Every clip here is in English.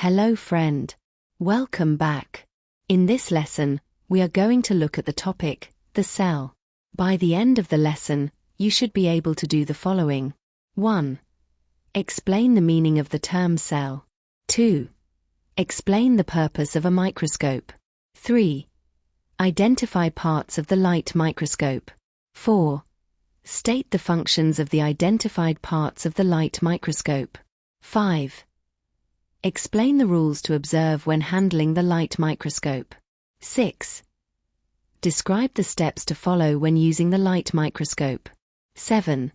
Hello friend. Welcome back. In this lesson, we are going to look at the topic, the cell. By the end of the lesson, you should be able to do the following. 1. Explain the meaning of the term cell. 2. Explain the purpose of a microscope. 3. Identify parts of the light microscope. 4. State the functions of the identified parts of the light microscope. 5. Explain the rules to observe when handling the light microscope. 6. Describe the steps to follow when using the light microscope. 7.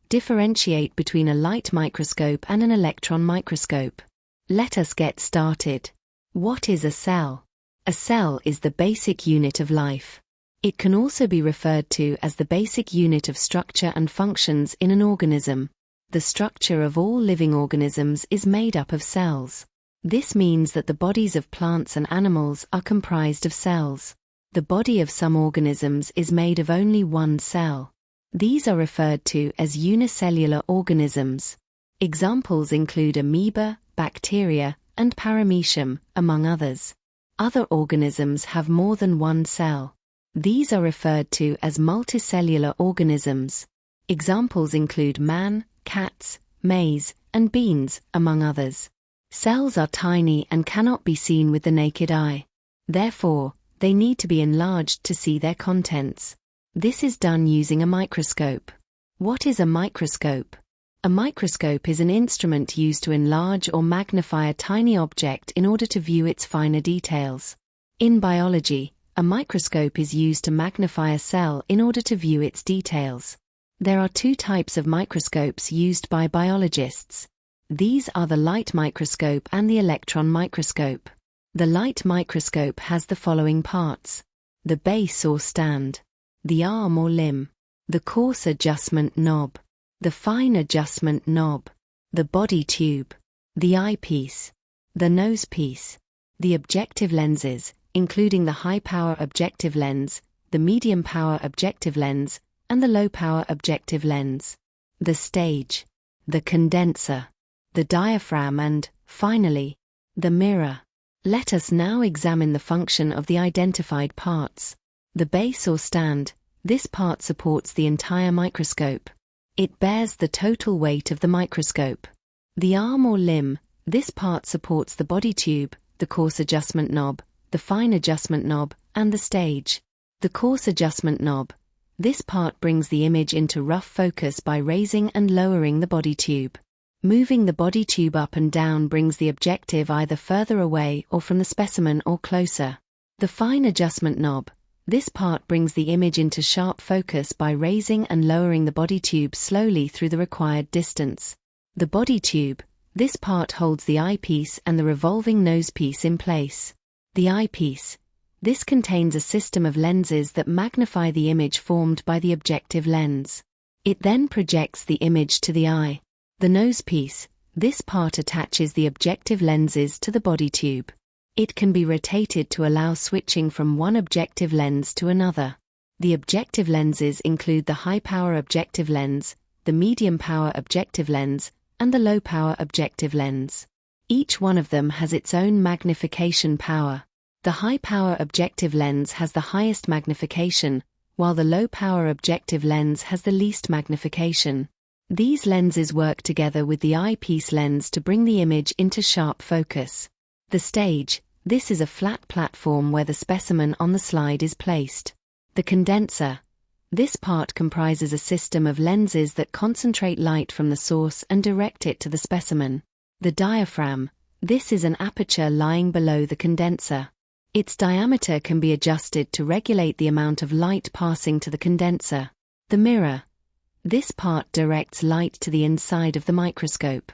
Differentiate between a light microscope and an electron microscope. Let us get started. What is a cell? A cell is the basic unit of life. It can also be referred to as the basic unit of structure and functions in an organism. The structure of all living organisms is made up of cells. This means that the bodies of plants and animals are comprised of cells. The body of some organisms is made of only one cell. These are referred to as unicellular organisms. Examples include amoeba, bacteria, and paramecium, among others. Other organisms have more than one cell. These are referred to as multicellular organisms. Examples include man, cats, maize, and beans, among others. Cells are tiny and cannot be seen with the naked eye. Therefore, they need to be enlarged to see their contents. This is done using a microscope. What is a microscope? A microscope is an instrument used to enlarge or magnify a tiny object in order to view its finer details. In biology, a microscope is used to magnify a cell in order to view its details. There are two types of microscopes used by biologists. These are the light microscope and the electron microscope. The light microscope has the following parts: the base or stand, the arm or limb, the coarse adjustment knob, the fine adjustment knob, the body tube, the eyepiece, the nosepiece, the objective lenses, including the high-power objective lens, the medium-power objective lens, and the low-power objective lens, the stage, the condenser, the diaphragm and, finally, the mirror. Let us now examine the function of the identified parts. The base or stand, this part supports the entire microscope. It bears the total weight of the microscope. The arm or limb, this part supports the body tube, the coarse adjustment knob, the fine adjustment knob, and the stage. The coarse adjustment knob, this part brings the image into rough focus by raising and lowering the body tube. Moving the body tube up and down brings the objective either further away or from the specimen or closer. The fine adjustment knob, this part brings the image into sharp focus by raising and lowering the body tube slowly through the required distance. The body tube, this part holds the eyepiece and the revolving nosepiece in place. The eyepiece, this contains a system of lenses that magnify the image formed by the objective lens. It then projects the image to the eye. The nosepiece, this part attaches the objective lenses to the body tube. It can be rotated to allow switching from one objective lens to another. The objective lenses include the high-power objective lens, the medium-power objective lens, and the low-power objective lens. Each one of them has its own magnification power. The high-power objective lens has the highest magnification, while the low-power objective lens has the least magnification. These lenses work together with the eyepiece lens to bring the image into sharp focus. The stage, this is a flat platform where the specimen on the slide is placed. The condenser, this part comprises a system of lenses that concentrate light from the source and direct it to the specimen. The diaphragm, this is an aperture lying below the condenser. Its diameter can be adjusted to regulate the amount of light passing to the condenser. The mirror, this part directs light to the inside of the microscope.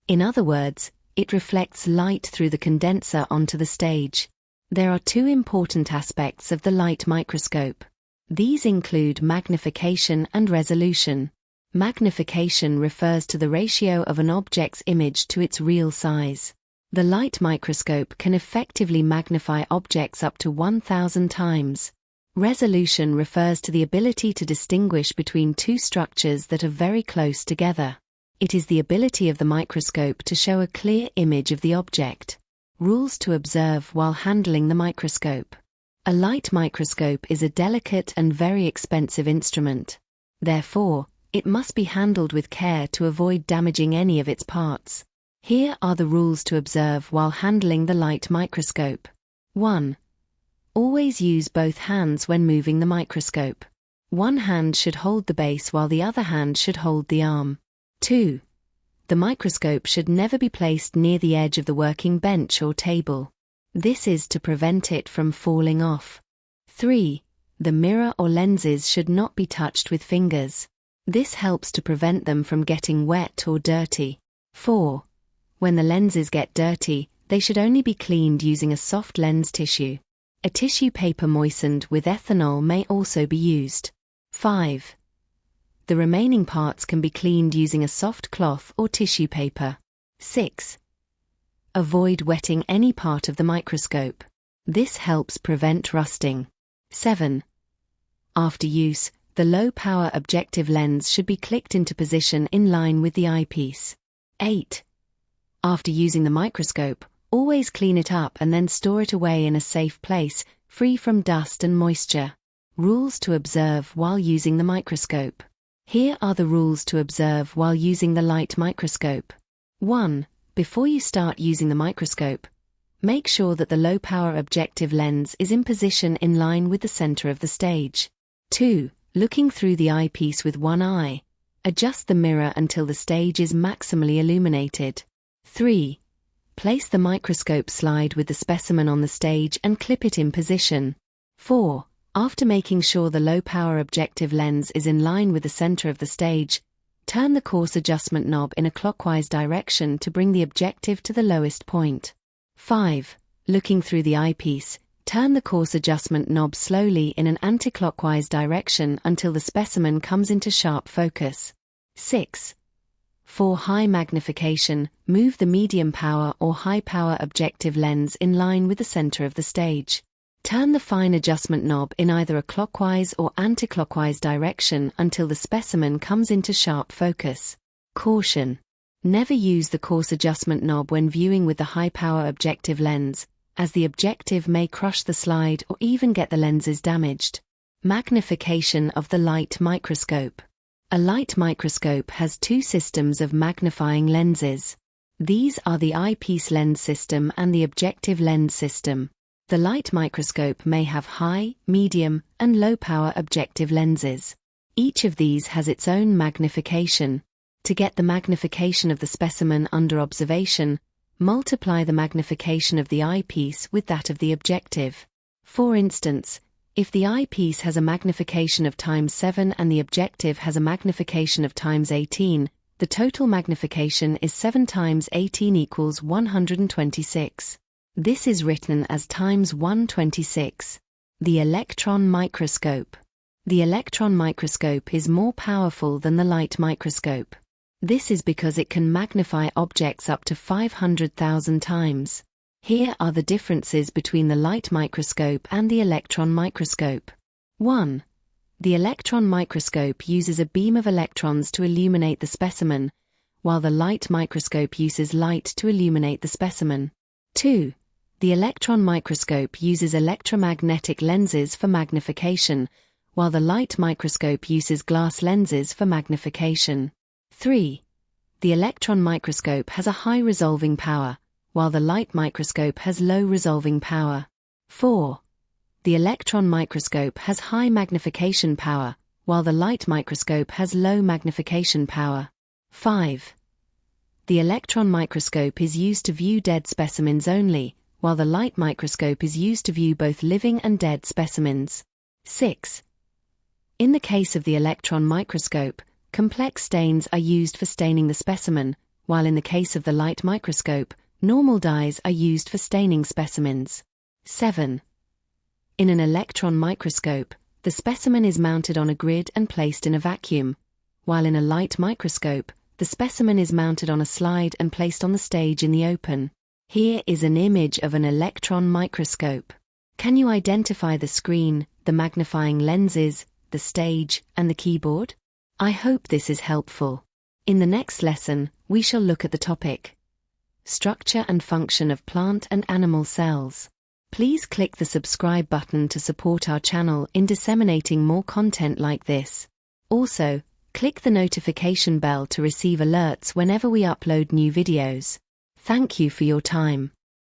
In other words, it reflects light through the condenser onto the stage. There are two important aspects of the light microscope. These include magnification and resolution. Magnification refers to the ratio of an object's image to its real size. The light microscope can effectively magnify objects up to 1,000 times. Resolution refers to the ability to distinguish between two structures that are very close together. It is the ability of the microscope to show a clear image of the object. Rules to observe while handling the microscope. A light microscope is a delicate and very expensive instrument. Therefore, it must be handled with care to avoid damaging any of its parts. Here are the rules to observe while handling the light microscope. 1. Always use both hands when moving the microscope. One hand should hold the base while the other hand should hold the arm. 2. The microscope should never be placed near the edge of the working bench or table. This is to prevent it from falling off. 3. The mirror or lenses should not be touched with fingers. This helps to prevent them from getting wet or dirty. 4. When the lenses get dirty, they should only be cleaned using a soft lens tissue. A tissue paper moistened with ethanol may also be used. 5. The remaining parts can be cleaned using a soft cloth or tissue paper. 6. Avoid wetting any part of the microscope. This helps prevent rusting. 7. After use, the low-power objective lens should be clicked into position in line with the eyepiece. 8. After using the microscope, always clean it up and then store it away in a safe place, free from dust and moisture. Rules to observe while using the microscope. Here are the rules to observe while using the light microscope. 1. Before you start using the microscope, make sure that the low-power objective lens is in position in line with the center of the stage. 2. Looking through the eyepiece with one eye. Adjust the mirror until the stage is maximally illuminated. 3. Place the microscope slide with the specimen on the stage and clip it in position. 4. After making sure the low-power objective lens is in line with the center of the stage, turn the coarse adjustment knob in a clockwise direction to bring the objective to the lowest point. 5. Looking through the eyepiece, turn the coarse adjustment knob slowly in an anti-clockwise direction until the specimen comes into sharp focus. 6. For high magnification, move the medium power or high power objective lens in line with the center of the stage. Turn the fine adjustment knob in either a clockwise or anti-clockwise direction until the specimen comes into sharp focus. Caution: never use the coarse adjustment knob when viewing with the high power objective lens, as the objective may crush the slide or even get the lenses damaged. Magnification of the light microscope. A light microscope has two systems of magnifying lenses. These are the eyepiece lens system and the objective lens system. The light microscope may have high, medium, and low-power objective lenses. Each of these has its own magnification. To get the magnification of the specimen under observation, multiply the magnification of the eyepiece with that of the objective. For instance, if the eyepiece has a magnification of ×7 and the objective has a magnification of ×18, the total magnification is 7 × 18 equals 126. This is written as ×126. The electron microscope. The electron microscope is more powerful than the light microscope. This is because it can magnify objects up to 500,000 times. Here are the differences between the light microscope and the electron microscope. 1. The electron microscope uses a beam of electrons to illuminate the specimen, while the light microscope uses light to illuminate the specimen. 2. The electron microscope uses electromagnetic lenses for magnification, while the light microscope uses glass lenses for magnification. 3. The electron microscope has a high resolving power, while the light microscope has low resolving power. 4. The electron microscope has high magnification power, while the light microscope has low magnification power. 5. The electron microscope is used to view dead specimens only, while the light microscope is used to view both living and dead specimens. 6. In the case of the electron microscope, complex stains are used for staining the specimen, while in the case of the light microscope, normal dyes are used for staining specimens. 7. In an electron microscope, the specimen is mounted on a grid and placed in a vacuum, while in a light microscope, the specimen is mounted on a slide and placed on the stage in the open. Here is an image of an electron microscope. Can you identify the screen, the magnifying lenses, the stage, and the keyboard? I hope this is helpful. In the next lesson, we shall look at the topic: structure and function of plant and animal cells. Please click the subscribe button to support our channel in disseminating more content like this. Also, click the notification bell to receive alerts whenever we upload new videos. Thank you for your time.